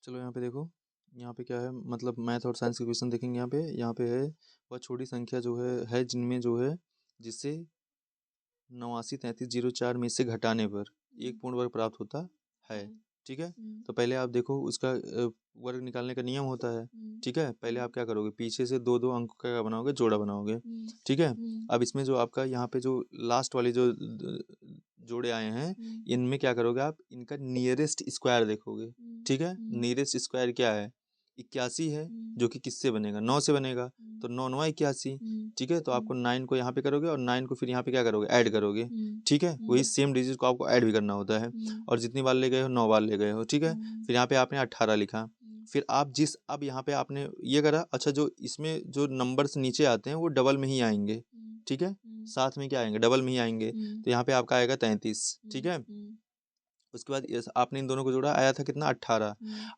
चलो यहाँ पे देखो, यहाँ पे क्या है, मतलब मैथ और साइंस के क्वेश्चन देखेंगे। यहाँ पे है वह छोटी संख्या जो है जिनमें जो है जिससे 89,33,04 में से घटाने पर एक पूर्ण वर्ग प्राप्त होता है। ठीक है, तो पहले आप देखो उसका वर्ग निकालने का नियम होता है। ठीक है, पहले आप क्या करोगे, पीछे से दो दो अंक का क्या बनाओगे, जोड़ा बनाओगे। ठीक है, अब इसमें जो आपका यहाँ पे जो लास्ट वाले जो जोड़े आए हैं, इनमें क्या करोगे आप, इनका नियरेस्ट स्क्वायर देखोगे। ठीक है, नियरेस्ट स्क्वायर क्या है, 81 है, जो कि किससे बनेगा, 9 से बनेगा, तो 9 9 81। ठीक है, तो आपको 9 को यहाँ पे करोगे और 9 को फिर यहाँ पे क्या करोगे, ऐड करोगे। ठीक है, वही सेम डिजिट को आपको ऐड भी करना होता है, और जितनी बार ले गए हो 9 बार ले गए हो। ठीक है, फिर यहाँ पे आपने 18 लिखा, फिर आप अब यहाँ पे आपने ये करा, अच्छा जो इसमें जो नंबर्स नीचे आते हैं वो डबल में ही आएंगे। ठीक है, साथ में क्या आएंगे, डबल में ही आएंगे, तो यहाँ पे आपका आएगा 33। ठीक है, उसके बाद आपने इन दोनों को जोड़ा, आया था कितना, 18।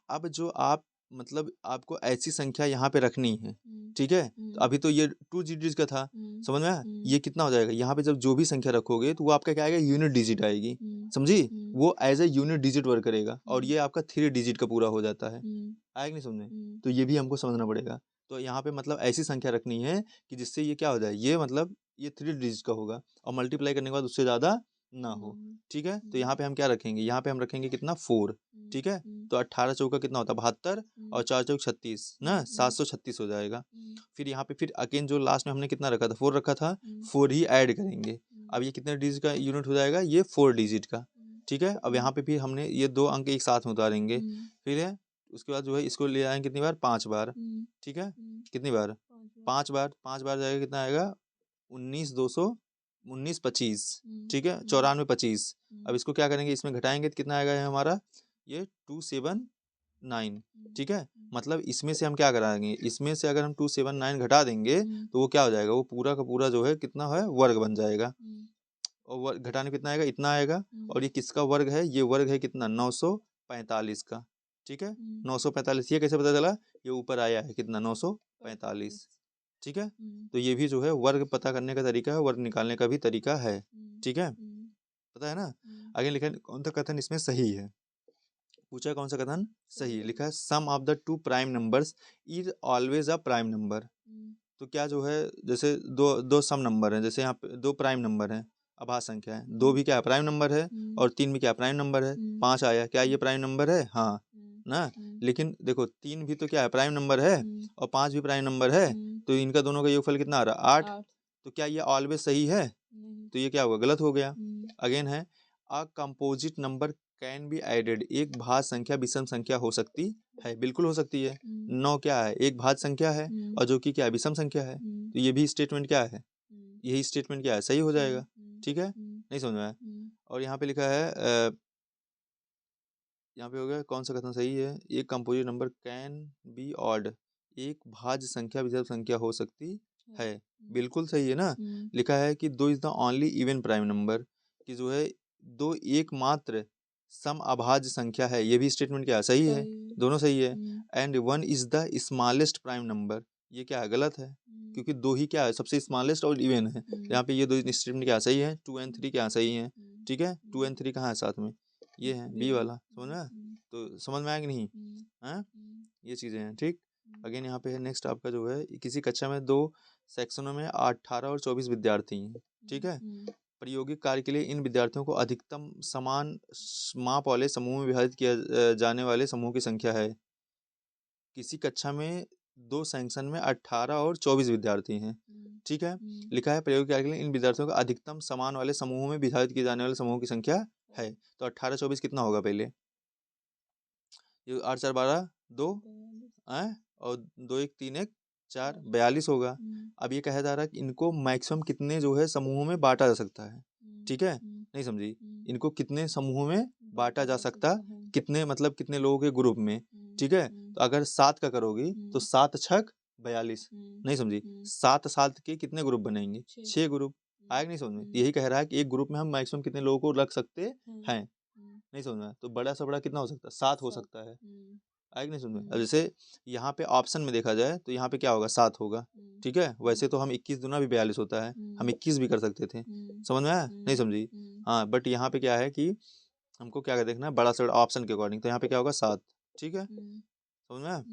अब जो आप मतलब आपको ऐसी संख्या यहाँ पे रखनी है। ठीक है, तो अभी तो ये 2 डिजिट का था, समझ में आया, ये कितना हो जाएगा, यहाँ पे जब जो भी संख्या रखोगे तो वो आपका क्या आएगा, यूनिट डिजिट आएगी, समझी, वो as a unit digit work करेगा, और ये आपका 3 डिजिट का पूरा हो जाता है। आएगा नहीं समझ में, तो ये भी हमको समझना पड़ेगा। तो यहाँ पे मतलब ऐसी संख्या रखनी है कि जिससे ये क्या हो जाए, ये मतलब ये 3 डिजिट का होगा, और मल्टीप्लाई करने के बाद उससे ज़्यादा ना हो। ठीक है, तो यहाँ पे हम क्या रखेंगे, यहाँ पे हम रखेंगे कितना, 4। ठीक है, तो 18 चौका कितना होता है, 72, और 4 चौक 36 ना, 736 हो जाएगा। फिर यहाँ पे फिर अगेन जो लास्ट में हमने कितना रखा था, 4 रखा था, 4 ही ऐड करेंगे। अब ये कितने डिजिट का यूनिट हो जाएगा, ये 4 डिजिट का। ठीक है, अब यहाँ पे फिर हमने ये 2 अंक एक साथ में उतारेंगे, फिर है उसके बाद जो है इसको ले आएंगे कितनी बार, 5 बार। ठीक है, कितनी बार, 5 बार, 5 बार जाएगा, कितना आएगा, 19 ठीक है, 94 25। अब इसको क्या करेंगे, इसमें घटाएंगे तो कितना आएगा, हमारा ये 279। ठीक है, मतलब इसमें से हम क्या कराएंगे, इसमें से अगर हम 279 घटा देंगे तो वो क्या हो जाएगा, वो पूरा का पूरा जो है कितना है, वर्ग बन जाएगा, और वर्ग घटाने में कितना आएगा, इतना आएगा, और ये किसका वर्ग है, ये वर्ग है कितना, 945 का। ठीक है, 945, ये कैसे पता चला, ये ऊपर आया है कितना, 945। ठीक है, तो ये भी जो है वर्ग पता करने का तरीका है, वर्ग निकालने का भी तरीका है। ठीक है, पता है ना। आगे लिखा है कौन सा कथन इसमें सही है, पूछा कौन सा कथन सही है, लिखा है sum of the 2 prime numbers is always a prime number. तो क्या जो है, जैसे दो सम नंबर है, जैसे यहाँ पे 2 प्राइम नंबर है, अभाज्य संख्या है, 2 भी क्या है, प्राइम नंबर है, और 3 भी क्या प्राइम नंबर है, 5 आया, क्या ये प्राइम नंबर है, हाँ ना। लेकिन देखो 3 भी तो क्या है, प्राइम नंबर है, और 5 भी प्राइम नंबर है, तो इनका दोनों का योगफल कितना आ रहा है, 8। तो क्या ये ऑलवेज सही है, तो ये क्या होगा, गलत हो गया। अगेन है a composite number can be added, एक भाज्य संख्या विषम संख्या हो सकती है, बिल्कुल हो सकती है। 9 क्या है, एक भाज्य संख्या है, और जो कि क्या है, विषम संख्या है, तो ये भी स्टेटमेंट क्या है, यही स्टेटमेंट क्या है, सही हो जाएगा। ठीक है, नहीं समझ में आया। और यहाँ पे लिखा है यहाँ पे हो गया कौन सा कथन सही है, एक composite number can be odd, एक भाज्य संख्या विषम संख्या हो सकती है, बिल्कुल सही है ना। लिखा है कि 2 is the only even prime number, कि जो है 2 एकमात्र सम अभाज्य संख्या है, ये भी स्टेटमेंट क्या है, सही है, दोनों सही है। And 1 is the smallest prime number, ये क्या है, गलत है, क्योंकि 2 ही क्या है, सबसे स्मॉलेस्ट और इवन है। यहाँ पे ये 2 स्टेटमेंट क्या सही है, 2 एंड 3 क्या सही है। ठीक है, 2 एंड 3 कहाँ है साथ में, ये है बी वाला, समझ में, तो समझ में आया कि नहीं, हाँ ये चीजें हैं। ठीक, अगेन यहाँ पे है नेक्स्ट आपका जो है, किसी कक्षा में 2 सेक्शनों में 18 और 24 विद्यार्थी हैं। ठीक है, प्रायोगिक कार्य के लिए इन विद्यार्थियों को अधिकतम समान माप वाले समूह में विभाजित किया जाने वाले समूह की संख्या है। किसी कक्षा में 2 सेक्शन में 18 और 24 विद्यार्थी हैं। ठीक है, लिखा है प्रायोगिक कार्य के लिए इन विद्यार्थियों को अधिकतम समान वाले समूहों में विभाजित किए जाने वाले समूह की संख्या है। तो 18 24 कितना होगा, पहले ये 8 4 12 2 और 2 1 3 1 4 42 होगा। अब ये कहा जा रहा है कि इनको मैक्सिमम कितने जो है समूहों में बांटा जा सकता है। ठीक है, नहीं समझी, इनको कितने समूहों में बांटा जा सकता, कितने मतलब कितने लोगों के ग्रुप में। ठीक है, तो अगर 7 का करोगी तो 7 छक 42, नहीं समझी, 7 7 के कितने ग्रुप बनेंगे, 6 ग्रुप। आएगा नहीं समझ में, यही कह रहा है कि एक ग्रुप में हम मैक्सिमम कितने लोगों को रख सकते हैं, नहीं समझ में, तो बड़ा से बड़ा कितना हो सकता है, 7 हो सकता है। आएगा नहीं समझ में। अब जैसे यहाँ पे ऑप्शन में देखा जाए तो यहाँ पे क्या होगा, 7 होगा। ठीक है, वैसे तो हम 21 दूना भी 42 होता है, हम 21 भी कर सकते थे, समझ में आया, नहीं समझी, हाँ, बट यहाँ पे क्या है कि हमको क्या देखना है, बड़ा से बड़ा ऑप्शन के अकॉर्डिंग, तो यहाँ पे क्या होगा 7। ठीक है, समझ में आया?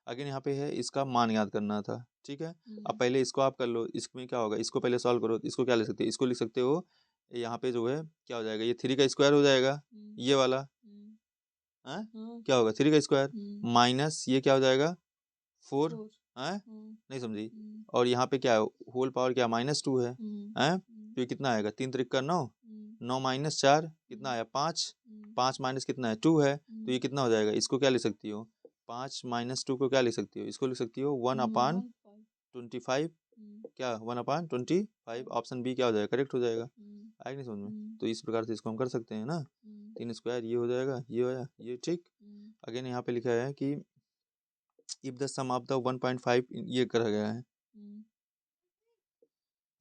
अगेन यहाँ पे है इसका मान याद करना था, ठीक है। अब पहले इसको आप कर लो, इसमें क्या होगा, इसको पहले सॉल्व करो। इसको क्या लिख सकते हो, इसको लिख सकते हो यहाँ पे जो है क्या हो जाएगा, ये 3 का स्क्वायर हो जाएगा, ये वाला है क्या होगा 3 का स्क्वायर माइनस ये क्या हो जाएगा 4 है, नहीं समझी। और यहाँ पे क्या है होल पावर क्या -2 है, तो ये कितना आएगा 3 त्रिक का 9, 9 माइनस 4 कितना आया 5, 5 माइनस कितना है 2 है, तो ये कितना हो जाएगा, इसको क्या लिख सकती हो 5 माइनस 2 को क्या लिख सकती हो, इसको लिख सकती हो 1/25, क्या 1/25, ऑप्शन बी क्या हो जाएगा करेक्ट हो जाएगा। आएगा नहीं समझ में? तो इस प्रकार से इसको हम कर सकते हैं ना, 3 स्क्वायर ये हो जाएगा, ये हो जाएगा ये, ठीक। अगेन यहाँ पे लिखा है कि if the sum of the 1.5 ये करा गया है,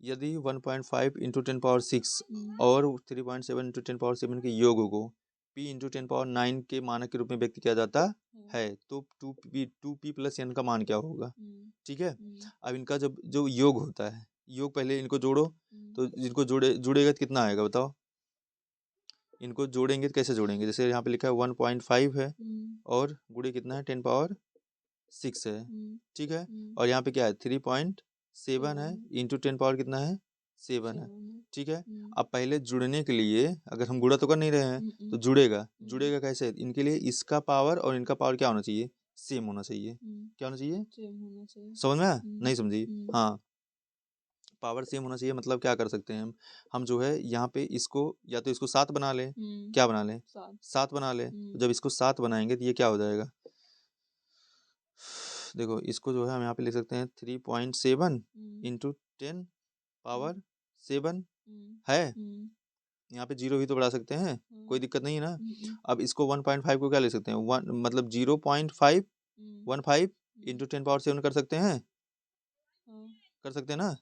यदि 1.5 इंटू 10⁶ और 3.7 इंटू 10⁷ के योग को p इंटू 10⁹ के मानक के रूप में व्यक्त किया जाता है, तो 2p प्लस n का मान क्या होगा, ठीक है। अब इनका जब जो योग होता है, योग पहले इनको जोड़ो, तो इनको जुड़ेगा तो कितना आएगा बताओ, इनको जोड़ेंगे तो कैसे जोड़ेंगे, जैसे यहाँ पे लिखा है 1.5 है और गुणे कितना है 10⁶ है, ठीक है। और यहाँ पे क्या है 3.7 है इंटू 10 कितना है 7 है, ठीक है। अब पहले जुड़ने के लिए अगर हम गुणा तो कर नहीं रहे हैं तो जुड़ेगा कैसे, इनके लिए इसका पावर और इनका पावर क्या होना चाहिए, सेम होना चाहिए, क्या होना चाहिए, समझ में आया? नहीं समझी? हाँ, पावर सेम होना चाहिए, मतलब क्या कर सकते हैं हम जो है यहाँ पे इसको या तो इसको 7 बना लें, क्या बना लें 7 बना लें, तो जब इसको 7 बनाएंगे तो ये क्या हो जाएगा, देखो इसको जो है हम यहाँ पे लिख सकते हैं 3.7 इंटू 10⁷ है, यहाँ पे 0 भी तो बढ़ा सकते हैं, कोई दिक्कत नहीं है ना। अब इसको 1.5 को क्या ले सकते हैं, 1 मतलब 0.515 इंटू 10⁷ कर सकते हैं, कर सकते हैं ना,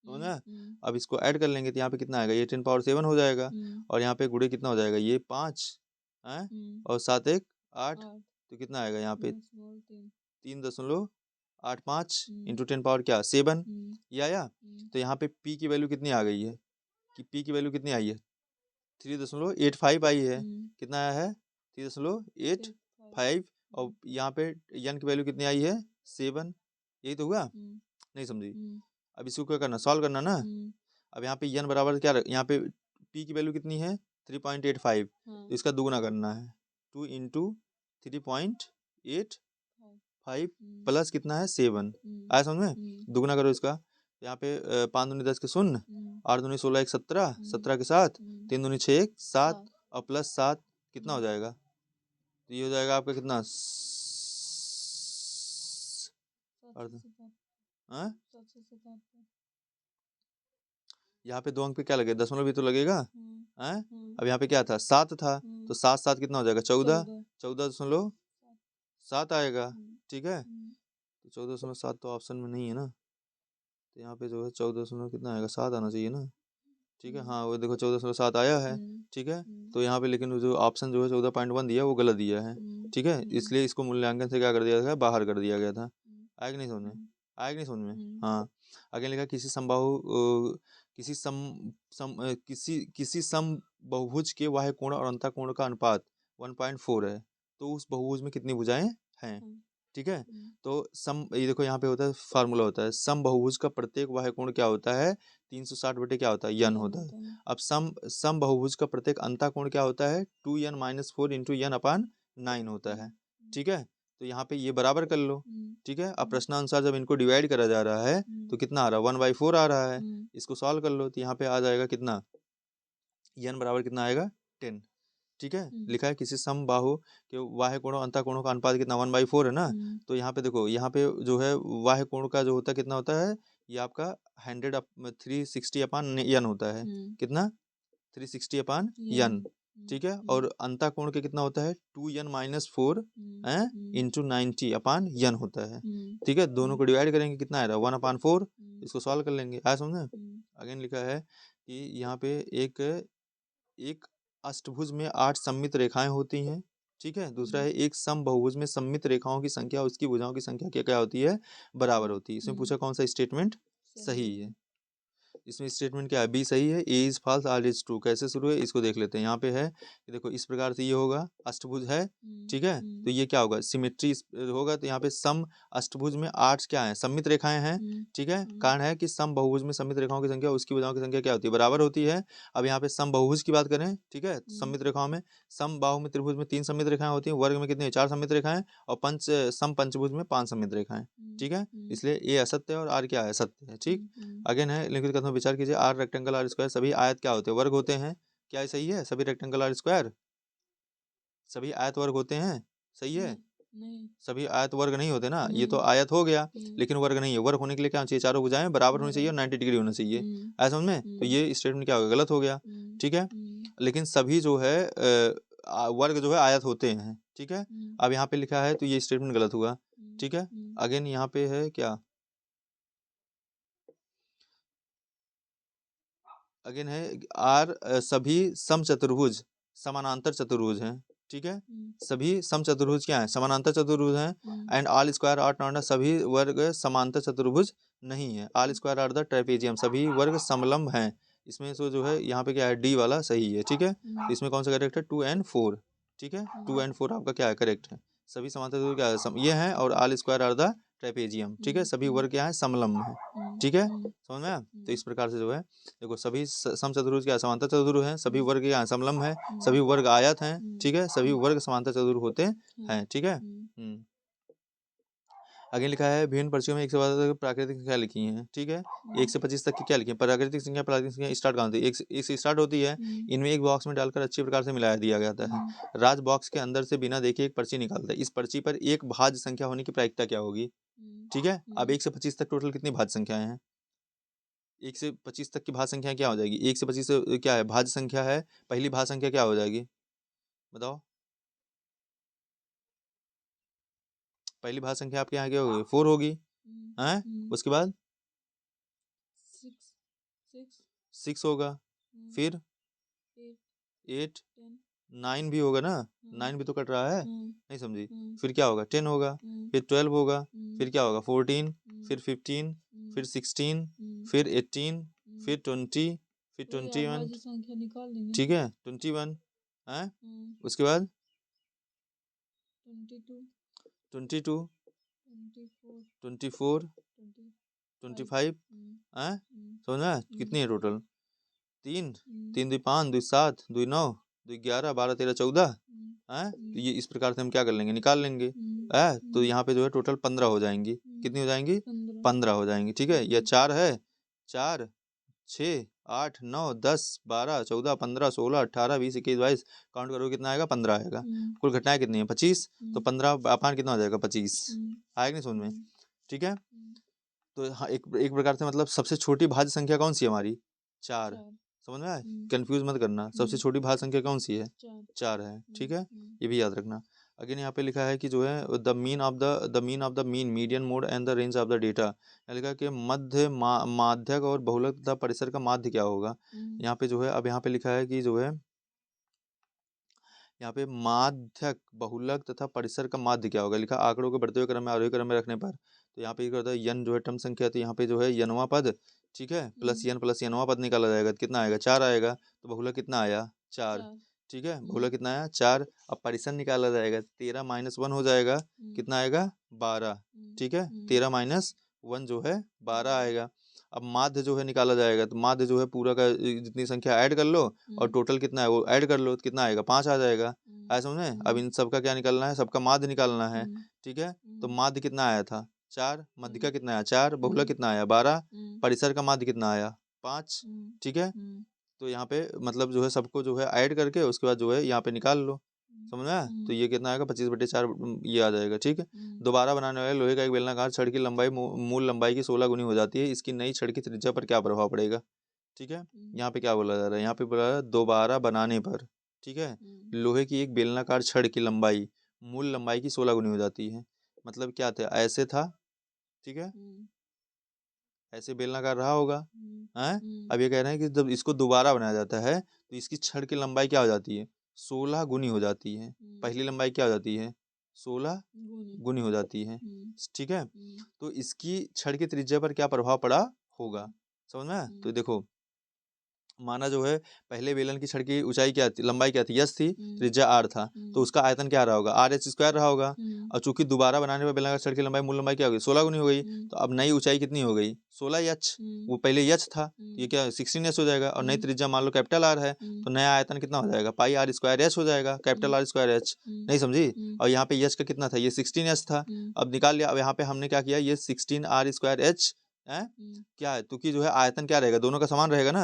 समझ में? अब इसको ऐड कर लेंगे तो यहाँ पे कितना आएगा, ये 10⁷ हो जाएगा, और यहाँ पे गुणे कितना हो जाएगा, ये 5 है और 7 1 8, तो कितना आएगा यहाँ पे 3.85 इंटू 10⁻7 ये आया। तो यहाँ पे p की वैल्यू कितनी आ गई है, कि p की वैल्यू कितनी आई है 3.85 आई है, कितना आया है 3.85, और यहाँ पे n की वैल्यू कितनी आई है 7, यही तो हुआ, नहीं समझी। अब इसको क्या करना, सॉल्व करना ना। अब यहाँ पे n बराबर क्या, यहाँ पे p की वैल्यू कितनी है 3.85, तो इसका दुगुना करना है 2 इंटू 3.85 प्लस कितना है 7, आया समझ में? दुगुना करो इसका, यहाँ पे 5 दूनी 10 के 0, 8 दूनी 16 1 17, 17 के साथ 3 दूनी 6 1 7 और प्लस 7 कितना हो जाएगा, तो ये हो जाएगा आपका कितना यहाँ पे 2 अंक पे क्या लगे, दशमलव भी तो लगेगा है। अब यहाँ पे क्या था 7 था, तो 7 7 कितना हो जाएगा 14, 14.7 आएगा, ठीक है। तो 14.7 तो ऑप्शन में नहीं है ना, तो यहाँ पे जो है 14 कितना आएगा 7 आना चाहिए ना, ठीक है। हाँ वो देखो 14.7 आया है, ठीक है। तो यहाँ पे लेकिन जो ऑप्शन जो है 14.1 दिया वो गलत दिया है, ठीक है, इसलिए इसको मूल्यांकन से क्या कर दिया था, बाहर कर दिया गया था। आया कि नहीं समझ में, आया कि नहीं समझ में? हाँ, आगे लिखा किसी समबाहु किसी समबहुभुज के बाह्य कोण और अंतः कोण का अनुपात 1.4 है, तो उस बहुभुज में कितनी भुजाएं हैं, ठीक है। तो ये देखो यहाँ पे होता है फार्मूला होता है, समबहुभुज का प्रत्येक बाह्य कोण क्या होता है 360 बटे क्या होता है n होता है। अब समबहुभुज का प्रत्येक अंतः कोण क्या होता है 2n - 4 इंटू n/9 होता है, ठीक है। तो यहाँ पे ये बराबर कर लो, ठीक है। अब प्रश्नानुसार जब इनको डिवाइड करा जा रहा है तो कितना आ रहा है 1/4 आ रहा है, इसको सॉल्व कर लो तो यहाँ पे आ जाएगा कितना n बराबर कितना आएगा 10, ठीक है। लिखा है किसी समबाहु के बाह्य कोणों अंतः कोणों का अनुपात कितना 1/4 है ना, तो यहाँ पे देखो यहाँ पे जो है बाह्य कोण का जो होता है कितना होता है, ये आपका 360/n होता है, कितना 360/n, ठीक है। और अंतः कोण के कितना होता है 2n - 4 इंटू 90/n होता है, ठीक है। दोनों को डिवाइड करेंगे कितना आएगा 1/4, इसको सॉल्व कर लेंगे, आया समझे। अगेन लिखा है कि यहाँ पे एक अष्टभुज में 8 सममित रेखाएं होती हैं, ठीक है। दूसरा है एक समबहुभुज में सममित रेखाओं की संख्या उसकी भुजाओं की संख्या क्या क्या होती है, बराबर होती है। इसमें पूछा कौन सा स्टेटमेंट सही है, इसमें स्टेटमेंट क्या है, बी सही है, A is false, R is true. कैसे शुरू है इसको देख लेते हैं। यहाँ पे है कि देखो इस प्रकार से ये होगा, अष्टभुज है, ठीक है, तो ये क्या होगा, सिमेट्री होगा। तो यहाँ पे सम अष्टभुज में 8 क्या है, सममित रेखाएं हैं, ठीक है। कारण है कि सम बहुभुज में सममित रेखाओं की संख्या उसकी भुजाओं की संख्या क्या होती है, बराबर होती है। अब यहाँ पे सम बहुभुज की बात करें, ठीक है, सममित रेखाओं में सम बाहु में त्रिभुज में 3 सममित रेखाएं होती हैं, वर्ग में कितनी 4 सममित रेखाएं, और सम पंचभुज में 5 सममित रेखाएं, ठीक है। इसलिए ए असत्य है और आर क्या है, सत्य है, ठीक। अगेन है, लिखित कथन विचार कीजिए। आर रेक्टेंगल आर स्क्वायर, सभी आयत क्या होते हैं, वर्ग होते हैं। क्या ये सही है, सभी रेक्टेंगल आर स्क्वायर सभी आयत वर्ग होते हैं, सही है। नहीं। सभी आयत वर्ग नहीं होते ना, ये तो आयत हो गया लेकिन वर्ग नहीं है। वर्ग होने के लिए क्या चाहिए, चारों भुजाएं बराबर होनी चाहिए और 90 डिग्री होना चाहिए, ऐसा समझ में। तो ये स्टेटमेंट क्या होगा, गलत हो गया, ठीक है। लेकिन सभी जो है वर्ग जो है आयत होते हैं, ठीक है। अब यहाँ पे लिखा है तो ये स्टेटमेंट गलत हुआ, ठीक है। अगेन यहाँ पे है क्या, अगेन है आर सभी समचतुर्भुज समानांतर चतुर्भुज हैं, ठीक है। सभी समचतुर्भुज क्या है, समानांतर चतुर्भुज हैं। And all square are not, सभी वर्ग समांतर चतुर्भुज नहीं है। All square are the trapezium, सभी वर्ग समलंब हैं। इसमें तो जो है यहाँ पे क्या है, डी वाला सही है, ठीक है। इसमें कौन सा करेक्ट है, 2 and 4, ठीक है। 2 and 4 आपका क्या है, करेक्ट है। सभी समांतर चतुर्भुज क्या है, ये है, और all square are the trapezium, ठीक है। सभी वर्ग क्या है, समलंब है, ठीक है, समझ में आया? तो इस प्रकार से जो है देखो सभी समचतुर्भुज क्या है, समांतर चतुर्भुज हैं, सभी वर्ग क्या है, समलंब है, सभी वर्ग आयत हैं, ठीक है, सभी वर्ग समांतर चतुर्भुज होते हैं, ठीक है। आगे लिखा है विभिन्न पर्चियों में 1 से 12 तक प्राकृतिक संख्या लिखी है, ठीक है। 1 से 25 तक की क्या लिखी है, प्राकृतिक संख्या। प्राकृतिक संख्या स्टार्ट कहाँ होती है, 1 से स्टार्ट होती है। इनमें एक बॉक्स में डालकर अच्छी प्रकार से मिलाया दिया जाता है। राज बॉक्स के अंदर से बिना देखे एक पर्ची निकालता है। इस पर्ची पर एक भाज्य संख्या होने की प्रायिकता क्या होगी, ठीक है। अब 1 से 25 तक टोटल कितनी भाज्य संख्याएं हैं, 1 से 25 तक की भाज्य संख्या क्या हो जाएगी, 1 से 25 से क्या है, भाज्य संख्या है, पहली भाज्य संख्या क्या हो जाएगी, बताओ। पहली भाज्य संख्या आपके यहाँ क्या होगी, 4 होगी, हैं। उसके बाद 6 होगा, फिर 8, 9 भी होगा ना, 9 भी तो कट रहा है, नहीं समझी। फिर क्या होगा, 10 होगा, फिर 12 होगा, फिर क्या होगा 14, फिर 15, फिर 16, फिर 18, फिर 20, फिर 21, ठीक है 21 है। उसके बाद 22, 24, 25 है, समझ में कितनी है टोटल, 3 3 2 5 2 7 2 9 2 11 12 13 14 है। तो ये इस प्रकार से हम क्या कर लेंगे, निकाल लेंगे, है। तो यहाँ पे जो है टोटल 15 हो जाएंगी, कितनी हो जाएंगी, 15 हो जाएंगी, ठीक है। यह 4 है, 4 6 8 9 10 12 14 15 16 18 20 21 22, काउंट करो कितना आएगा, 15 आएगा। कुल घटनाएं कितनी है, 25, तो 15 अपान कितना हो जाएगा, 25 आएगा, नहीं समझ में, ठीक है। तो हाँ, एक प्रकार से मतलब सबसे छोटी भाज्य संख्या कौन सी है हमारी, 4, समझ में आया, कंफ्यूज मत करना, सबसे छोटी भाज्य संख्या कौन सी है, 4 है, ठीक है, ये भी याद रखना। अगेन यहाँ पे लिखा है कि जो है the mean of the mean median mode and the range of the data, लिखा कि मध्य माध्यक और बहुलक तथा परिसर का माध्य क्या होगा। यहाँ पे जो है, अब यहाँ पे लिखा है कि जो है यहाँ पे माध्यक बहुलक तथा परिसर का माध्य क्या होगा, लिखा आंकड़ों के बढ़ते हुए क्रम में आरोही क्रम में रखने पर। तो यहाँ पे क्या होता है, यन जो है टर्म संख्या, तो यहाँ पे जो है यनवा पद, ठीक है, प्लस यनवा पद निकाला जाएगा, तो कितना आएगा, 4 आएगा। तो बहुलक कितना आया, 4, ठीक है, बहुलक कितना आया, 4। अब परिसर निकाला जाएगा, 13 - 1 हो जाएगा, कितना आएगा, 12, ठीक है, 13 - 1 जो है 12 आएगा। अब माध्य जो है निकाला जाएगा, तो माध्य जो है पूरा का जितनी संख्या ऐड कर लो और टोटल कितना है वो ऐड कर लो, तो कितना आएगा, 5 आ जाएगा, ऐसा समझे। अब इन सबका क्या निकालना है, सबका माध्य निकालना है, ठीक है। तो माध्य कितना आया था, 4, मध्य का कितना आया, 4, बहुलक कितना आया, 12, परिसर का माध्य कितना आया, 5, ठीक है। तो यहाँ पे मतलब जो है सबको जो है ऐड करके उसके बाद जो है यहाँ पे निकाल लो, समझ में आया। तो ये कितना आएगा, 25/4 ये आ जाएगा, ठीक है। दोबारा बनाने वाले लोहे का एक बेलनाकार छड़ की लंबाई मूल लंबाई की 16 गुनी हो जाती है, इसकी नई छड़ की त्रिज्या पर क्या प्रभाव पड़ेगा, ठीक है। यहाँ पे क्या बोला जा रहा है, यहाँ पे बोला जा रहा है दोबारा बनाने पर, ठीक है, लोहे की एक बेलनाकार छड़ की लंबाई मूल लंबाई की 16 गुनी हो जाती है। मतलब क्या था, ऐसे था, ठीक है, ऐसे बेलनाकार रहा होगा, हैं। अब ये कह रहे हैं कि जब इसको दोबारा बनाया जाता है तो इसकी छड़ की लंबाई क्या हो जाती है, 16 गुनी हो जाती है। पहली लंबाई क्या हो जाती है, 16 गुनी हो जाती है, ठीक है। तो इसकी छड़ की त्रिज्या पर क्या प्रभाव पड़ा होगा, समझ में? तो देखो माना जो है पहले बेलन की छड़ की ऊंचाई क्या थी, लंबाई क्या थी, यस थी, त्रिज्या आर था, तो उसका आयतन क्या रहा होगा, आर एच स्क्वायर रहा होगा। और चूंकि दोबारा बनाने पर बेलन का छड़ की लंबाई मूल लंबाई क्या हो गई, 16 गुनी हो गई, तो अब नई ऊंचाई कितनी हो गई, 16 एच। वो पहले एच था, तो ये क्या 16 एच हो जाएगा, और नई त्रिज्या मान लो कैपिटल आर है, तो नया आयतन कितना हो जाएगा, पाई आर स्क्वायर एच हो जाएगा, कैपिटल आर स्क्वायर एच। नहीं समझी? और यहाँ पे एच का कितना था, ये 16 एच था, अब निकाल लिया। अब यहाँ पे हमने क्या किया, ये 16 आर स्क्वायर एच है क्या है, क्योंकि जो है आयतन क्या रहेगा, दोनों का समान रहेगा ना,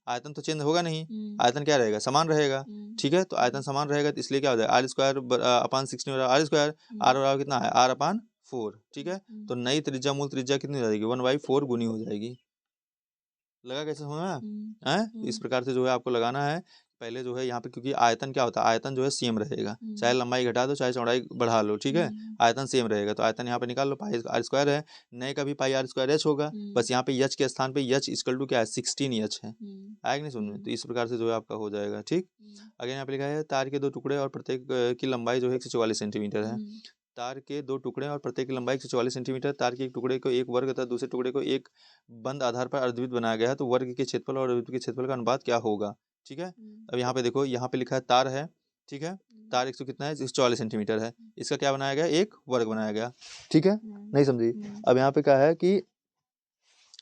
आयतन तो चेंज होगा नहीं, आयतन क्या रहेगा, समान रहेगा। ठीक है, तो आयतन समान रहेगा, तो इसलिए क्या हो जाएगा, R square upon 16 R square, R बराबर कितना है, आर अपान 4। ठीक है, तो नई त्रिज्या मूल त्रिज्या कितनी हो जाएगी, 1/4 गुनी हो जाएगी। लगा कैसे समझ में? इस प्रकार से जो है आपको लगाना है। पहले जो है यहाँ पे, क्योंकि आयतन क्या होता है, आयतन जो है सेम रहेगा, चाहे लंबाई घटा दो चाहे चौड़ाई बढ़ा लो, ठीक है, आयतन सेम रहेगा, तो आयतन यहाँ पे निकाल लो, पाई आर स्क्वायर है, नए का भी पाई आर स्क्वायर एच होगा, बस यहाँ पे एच के स्थान पे एच इक्वल टू क्या है, 16 एच है, आएगा नहीं सुनने? तो इस प्रकार से जो है आपका हो जाएगा। ठीक, अगर यहाँ पे लिखा है तार के दो टुकड़े और प्रत्येक की लंबाई जो है 144 सेंटीमीटर है। तार के दो टुकड़े और प्रत्येक की लंबाई 144 सेंटीमीटर, तार के एक टुकड़े को एक वर्ग तथा दूसरे टुकड़े को एक बंद आधार पर अर्धवृत्त बनाया गया है, तो वर्ग के क्षेत्रफल और अर्धवृत्त के क्षेत्रफल का अनुपात क्या होगा। ठीक है, अब यहाँ पे देखो, यहाँ पे लिखा है तार है, ठीक है, तार 100 कितना है, 144 सेंटीमीटर है, इसका क्या बनाया गया, एक वर्ग बनाया गया। ठीक है, नहीं समझी? अब यहाँ पे क्या है कि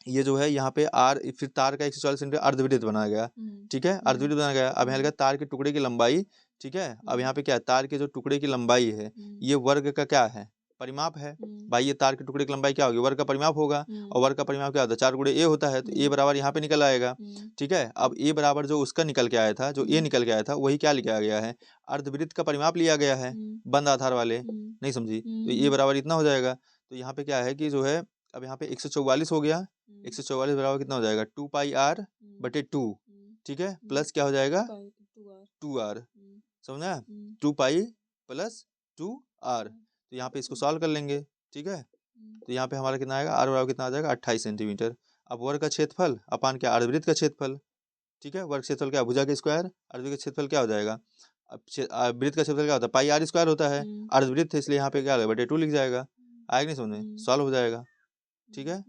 ये जो है यहाँ पे आर, फिर तार का 144 सेंटीमीटर अर्धवृत्त बनाया गया। ठीक है, अर्धवृत्त बनाया गया। अब यहाँ लिखा तार के टुकड़े की लंबाई, ठीक है, अब यहाँ पे क्या है, तार के जो टुकड़े की लंबाई है, ये वर्ग का क्या है, परिमाप है। भाई ये तार के टुकड़े की लंबाई क्या होगी, वर्ग का परिमाप होगा, और वर्ग का परिमाप क्या होता है, 4 गुणे ए होता है, तो ए बराबर यहाँ पे निकल आएगा। ठीक है, अब ए बराबर जो उसका निकल के आया था, जो ए निकल के आया था, वही क्या लिखा गया है, अर्धवृत्त का परिमाप लिया गया है, बंद आधार वाले। नहीं समझी? तो ए बराबर इतना हो जाएगा। तो यहाँ पे क्या है कि जो है, अब यहाँ पे 144 हो गया, 144 बराबर कितना हो जाएगा, 2 पाई आर बटे 2। ठीक है, प्लस क्या हो जाएगा, 2r, समझा, 2 पाई प्लस 2r। तो यहाँ पे इसको सॉल्व कर लेंगे। ठीक है, तो यहाँ पे हमारा कितना आएगा, आर बराबर कितना आ जाएगा, 28 सेंटीमीटर। अब वर्ग का क्षेत्रफल अपान क्या, अर्धवृत्त का क्षेत्रफल। ठीक है, वर्ग क्षेत्रफल क्या, भुजा के स्क्वायर, अर्धवृत्त का क्षेत्रफल क्या हो जाएगा, अब वृत्त का क्षेत्रफल क्या होता है, पाई आर स्क्वायर होता है, अर्धवृत्त है इसलिए यहाँ पे क्या होगा, बटे 2 लिख जाएगा। आएगा नहीं समझ में, सॉल्व हो जाएगा। ठीक है,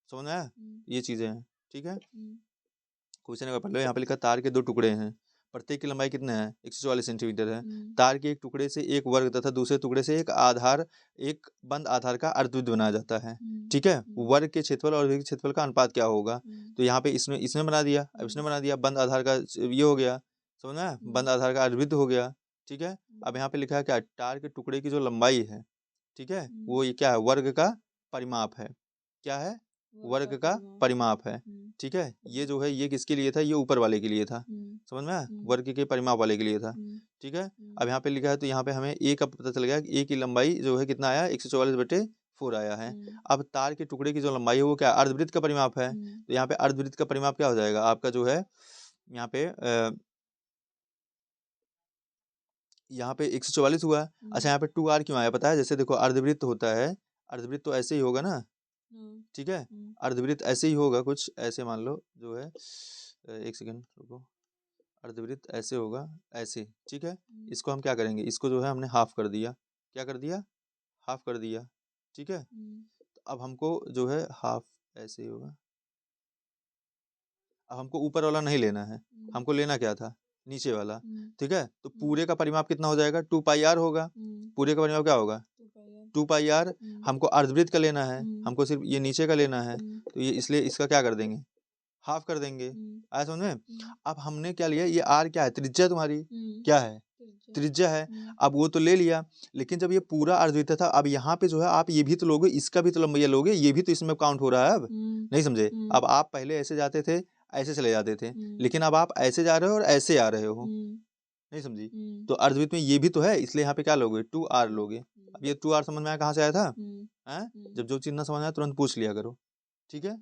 समझ में आया, ये चीजें हैं। ठीक है, क्वेश्चन का पढ़ लो। यहाँ पे लिखा तार के दो टुकड़े हैं, प्रत्येक की लंबाई कितने हैं, 144 सेंटीमीटर है, तार के एक टुकड़े से एक वर्ग तथा दूसरे टुकड़े से एक बंद आधार का अर्धवृत्त बनाया जाता है। ठीक है, वर्ग के क्षेत्रफल और वर्ग के क्षेत्रफल का अनुपात क्या होगा, तो यहाँ पे इसने बना दिया, अब इसने बना दिया, बंद आधार का ये हो गया, समझना, बंद आधार का अर्धवृत्त हो गया। ठीक है, अब यहाँ पे लिखा है क्या, तार के टुकड़े की जो लंबाई है, ठीक है, वो ये क्या है, वर्ग का परिमाप है, क्या है, वर्ग का परिमाप है। ठीक है, ये जो है ये किसके लिए था, ये ऊपर वाले के लिए था, समझ में आया, वर्ग के परिमाप वाले के लिए था। ठीक है, अब यहाँ पे लिखा है, तो यहाँ पे हमें ए का पता चल गया, ए की लंबाई जो है कितना आया, 144/4 आया है। अब तार के टुकड़े की जो लंबाई है वो क्या, अर्धवृत्त का परिमाप है, तो यहाँ पे अर्धवृत्त का परिमाप क्या हो जाएगा आपका, जो है यहाँ पे 144 हुआ। अच्छा, यहाँ पे 2r क्यों आया पता है, जैसे देखो अर्धवृत्त होता है, अर्धवृत्त तो ऐसे ही होगा ना, ठीक है, अर्धवृत्त ऐसे ही होगा, कुछ ऐसे मान लो जो है, एक सेकंड रुको, अर्धवृत्त ऐसे होगा, ऐसे। ठीक है, इसको हम क्या करेंगे, इसको जो है हमने हाफ कर दिया, क्या कर दिया, हाफ कर दिया। ठीक है, तो अब हमको जो है हाफ ऐसे ही होगा, अब हमको ऊपर वाला नहीं लेना है, हमको लेना क्या था, नीचे वाला। ठीक है, तो पूरे का परिमाप कितना हो जाएगा, 2 पाई आर होगा, पूरे का परिमाप क्या होगा, 2 पाई आर। हमको अर्धवृत्त का लेना है, हमको सिर्फ ये नीचे का लेना है, तो ये इसलिए इसका क्या कर देंगे, हाफ कर देंगे। आया समझ में? अब हमने क्या लिया, ये आर क्या है, त्रिज्या तुम्हारी क्या है, त्रिज्या है। अब वो तो ले लिया, लेकिन जब ये पूरा अर्धवृत्त था, अब यहाँ पे जो है आप ये भी तो लोगे, इसका भी तो लंबाई लोगे, ये भी तो इसमें काउंट हो रहा है। अब नहीं समझे, अब आप पहले ऐसे जाते थे, ऐसे चले जाते थे, लेकिन अब आप ऐसे जा रहे हो और ऐसे आ रहे हो, नहीं समझी, तो अर्धवृत्त में ये भी तो है, इसलिए यहाँ पे क्या लोगे, 2r लोगे। अब ये 2r समझ में आया कहाँ से आया था, जब जो चीज ना समझ आया तुरंत पूछ लिया करो। ठीक है,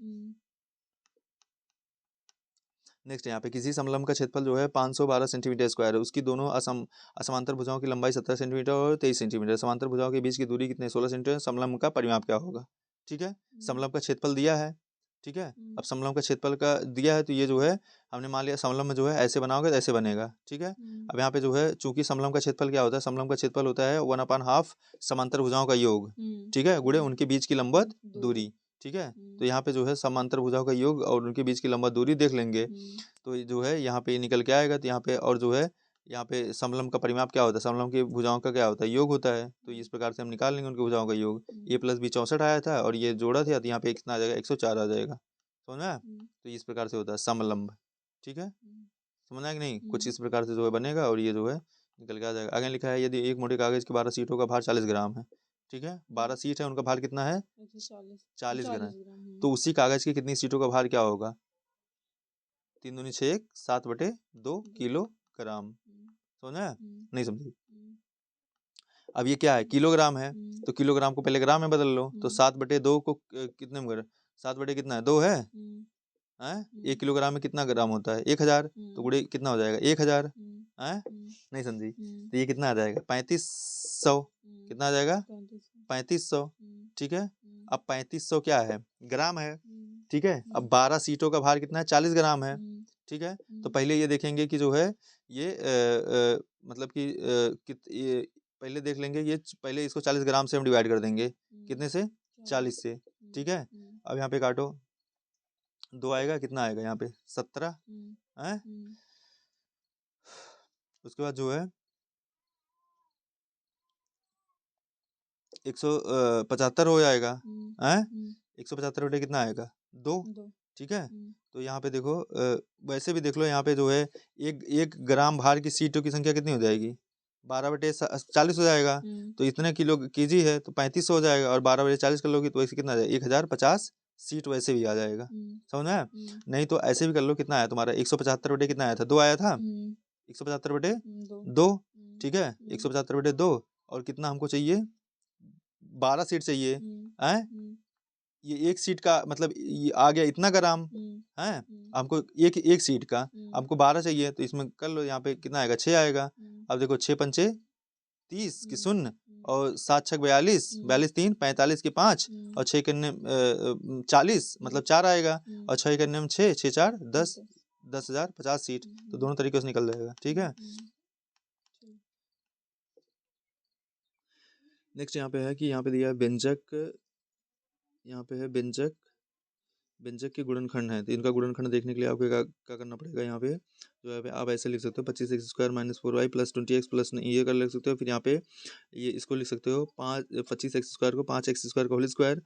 नेक्स्ट यहाँ पे किसी समलंब का क्षेत्रफल जो है 512 सेंटीमीटर स्क्वायर है, उसकी दोनों असमांतर भुजाओं की लंबाई 17 सेंटीमीटर और 23 सेंटीमीटर, समांतर भुजाओं के बीच की दूरी कितने, 16 सेंटीमीटर, समलंब का परिमाप क्या होगा। ठीक है, समलंब का क्षेत्रफल दिया है। ठीक है, अब समलंब का क्षेत्रफल का दिया है, तो ये जो है हमने मान लिया समलंब में जो है ऐसे बनाओगे तो ऐसे बनेगा। ठीक है, अब यहाँ पे जो है चूंकि समलंब का क्षेत्रफल क्या होता है, समलंब का क्षेत्रफल होता है 1/2 समांतर भुजाओं का योग, ठीक है, गुणे उनके बीच की लंबवत दूरी। ठीक है। तो यहाँ पे जो है समांतर भुजाओं का योग और उनके बीच की लंबा दूरी देख लेंगे, तो जो है यहाँ पे निकल के आएगा। तो यहाँ पे और जो है यहाँ पे समलंब का परिमाप क्या होता है, समलंब की भुजाओं का क्या होता है, योग होता है। तो इस प्रकार से हम निकाल लेंगे उनकी भुजाओं का योग। a + b 64 आया था और ये जोड़ा था, तो यहाँ पे कितना आ जाएगा, 104 आ जाएगा। समझ में आया? तो इस प्रकार से होता है समलंब। ठीक है, समझ आया कि नहीं? कुछ इस प्रकार से जो है बनेगा और ये जो है निकल के आ जाएगा। आगे लिखा है यदि एक मोटे कागज की 12 सीटों का भार 40 ग्राम है। ठीक है, 12 सीट है, उनका भार कितना है, 40 ग्राम। तो उसी कागज की कितनी सीटों का भार क्या होगा, 3 दूनी 6 7/2 किलोग्राम। समझा? नहीं समझे? अब ये क्या है, किलोग्राम है, तो किलोग्राम को पहले ग्राम में बदल लो। तो 7/2 को कितने में 7 बटे कितना है, 2 है। 1 किलोग्राम में कितना ग्राम होता है, 1000। तो गुणे कितना हो जाएगा, 1000। नहीं समझी? तो ये कितना आ जाएगा, 3500। कितना आ जाएगा, 3500। ठीक है, अब 3500 क्या है, ग्राम है। ठीक है, अब 12 सीटों का भार कितना है, 40 ग्राम है। ठीक है, तो पहले ये देखेंगे कि जो है ये मतलब कि ये पहले देख लेंगे, ये पहले इसको 40 ग्राम से हम डिवाइड कर देंगे, कितने से, 40 से। ठीक है, अब यहाँ पे काटो, 2 आएगा, कितना आएगा यहाँ पे, 17 है। उसके बाद जो है 175 हो जाएगा। 175 बटे कितना आएगा, 2। ठीक है, तो यहाँ पे देखो वैसे भी देख लो, यहाँ पे जो है एक ग्राम भार की सीटों की संख्या कितनी हो जाएगी, 12/40 हो जाएगा। तो इतने किलो केजी है तो 3500 हो जाएगा, और 12/40 कर लोगी तो वैसे कितना आ जाएगा, 1050 सीट वैसे भी आ जाएगा। समझ आया? नहीं तो ऐसे भी कर लो, कितना आया तुम्हारा, 175 बटे कितना आया था, 2 आया था। 175 बटे 2। ठीक है, 175 बटे 2, और कितना हमको चाहिए, 12 सीट चाहिए। है, ये एक सीट का मतलब ये आ गया इतना ग्राम है, हमको एक सीट का हमको 12 चाहिए, तो इसमें कर लो, यहाँ पे कितना आएगा, 6 आएगा। अब देखो 6 पंचे 30 की 0, और 7 छक 42, 42 3 45 के 5, और 6 करने 40 मतलब 4 आएगा, और 6 करने में 6 6 4 10, 10,050 सीट। तो दोनों तरीके से निकल जाएगा। ठीक है, नेक्स्ट यहाँ पे है कि यहाँ पे दिया है व्यंजक, यहाँ पे है व्यंजक के गुणनखंड है। तो इनका गुणनखंड देखने के लिए आपको क्या करना पड़ेगा, यहाँ पे जो है आप ऐसे लिख सकते हो, 25x² - 4y + 20x + ये कर लिख सकते हो। फिर यहाँ पे ये इसको लिख सकते हो, 25x² को 5x² का होल स्क्वायर,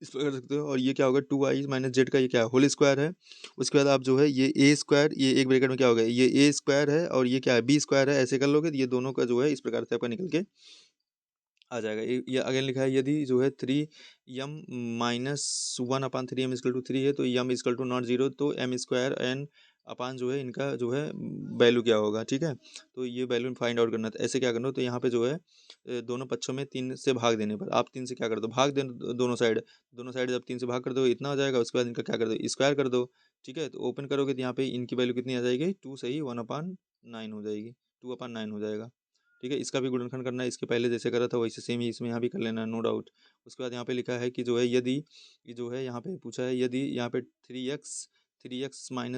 इस पर कर सकते हो। और ये क्या होगा, 2y - z का ये क्या होल स्क्वायर है। उसके बाद आप जो है ये a², ये एक ब्रैकेट में क्या होगा, ये a² है, और ये क्या है, b² है। ऐसे कर लोगे तो ये दोनों का जो है इस प्रकार से आपका निकल के आ जाएगा। ये अगेन लिखा है, यदि जो है 3m - 1/3m = 3 है, तो m = not 0, तो m² n अपान जो है इनका जो है वैल्यू क्या होगा। ठीक है, तो ये वैल्यू फाइंड आउट करना। तो ऐसे क्या करना, तो यहाँ पे जो है दोनों पक्षों में 3 से भाग देने पर आप 3 से क्या कर दो, भाग दे दोनों साइड जब 3 से भाग कर दो इतना हो जाएगा। उसके बाद इनका क्या कर दो, स्क्वायर कर दो। ठीक है, तो ओपन करोगे तो यहाँ पे इनकी वैल्यू कितनी आ जाएगी, 2 सही 1/9 हो जाएगी, 2/9 हो जाएगा। ठीक है, इसका भी गुणनखंड करना है, इसके पहले जैसे करा था वैसे सेम ही इसमें यहाँ भी कर लेना है, नो डाउट। उसके बाद यहाँ पे लिखा है कि जो है यदि ये जो है यहाँ पे पूछा है, यदि यहाँ पे 3x -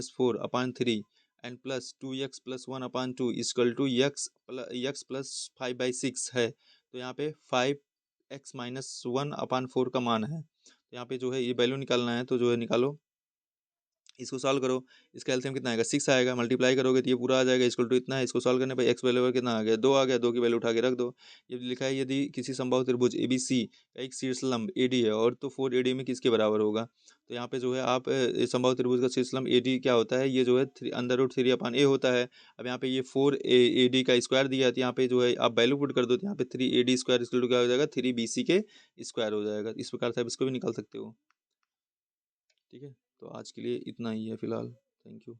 4/3 and plus 2x + 1/2 = x + 5/6 है, तो यहाँ पे 5x - 1/4 का मान है। तो यहाँ पे जो है ये वैल्यू निकालना है, तो जो है निकालो, इसको सॉल्व करो। इसका एलसीएम कितना आएगा, 6 आएगा। मल्टीप्लाई करोगे तो ये पूरा आ जाएगा, इक्वल टू इतना है। इसको सॉल्व करने पर एक्स वैल्यू कितना आ गया, 2 आ गया। 2 की वैल्यू उठा के रख दो। ये लिखा है यदि किसी समबाहु त्रिभुज ABC का एक शीर्षलंब AD है, और तो 4AD में किसके बराबर होगा। तो यहाँ पे जो है आप समबाहु त्रिभुज का शीर्षलंब AD क्या होता है, ये जो है √3/a होता है। अब यहाँ पे ये 4AD का स्क्वायर दिया है, तो यहाँ पे जो है आप वैल्यू पुट कर दो, तो यहाँ पे 3AD² क्या हो जाएगा, 3BC के स्क्वायर हो जाएगा। इस प्रकार से आप इसको भी निकाल सकते हो। ठीक है, तो आज के लिए इतना ही है फिलहाल। Thank you.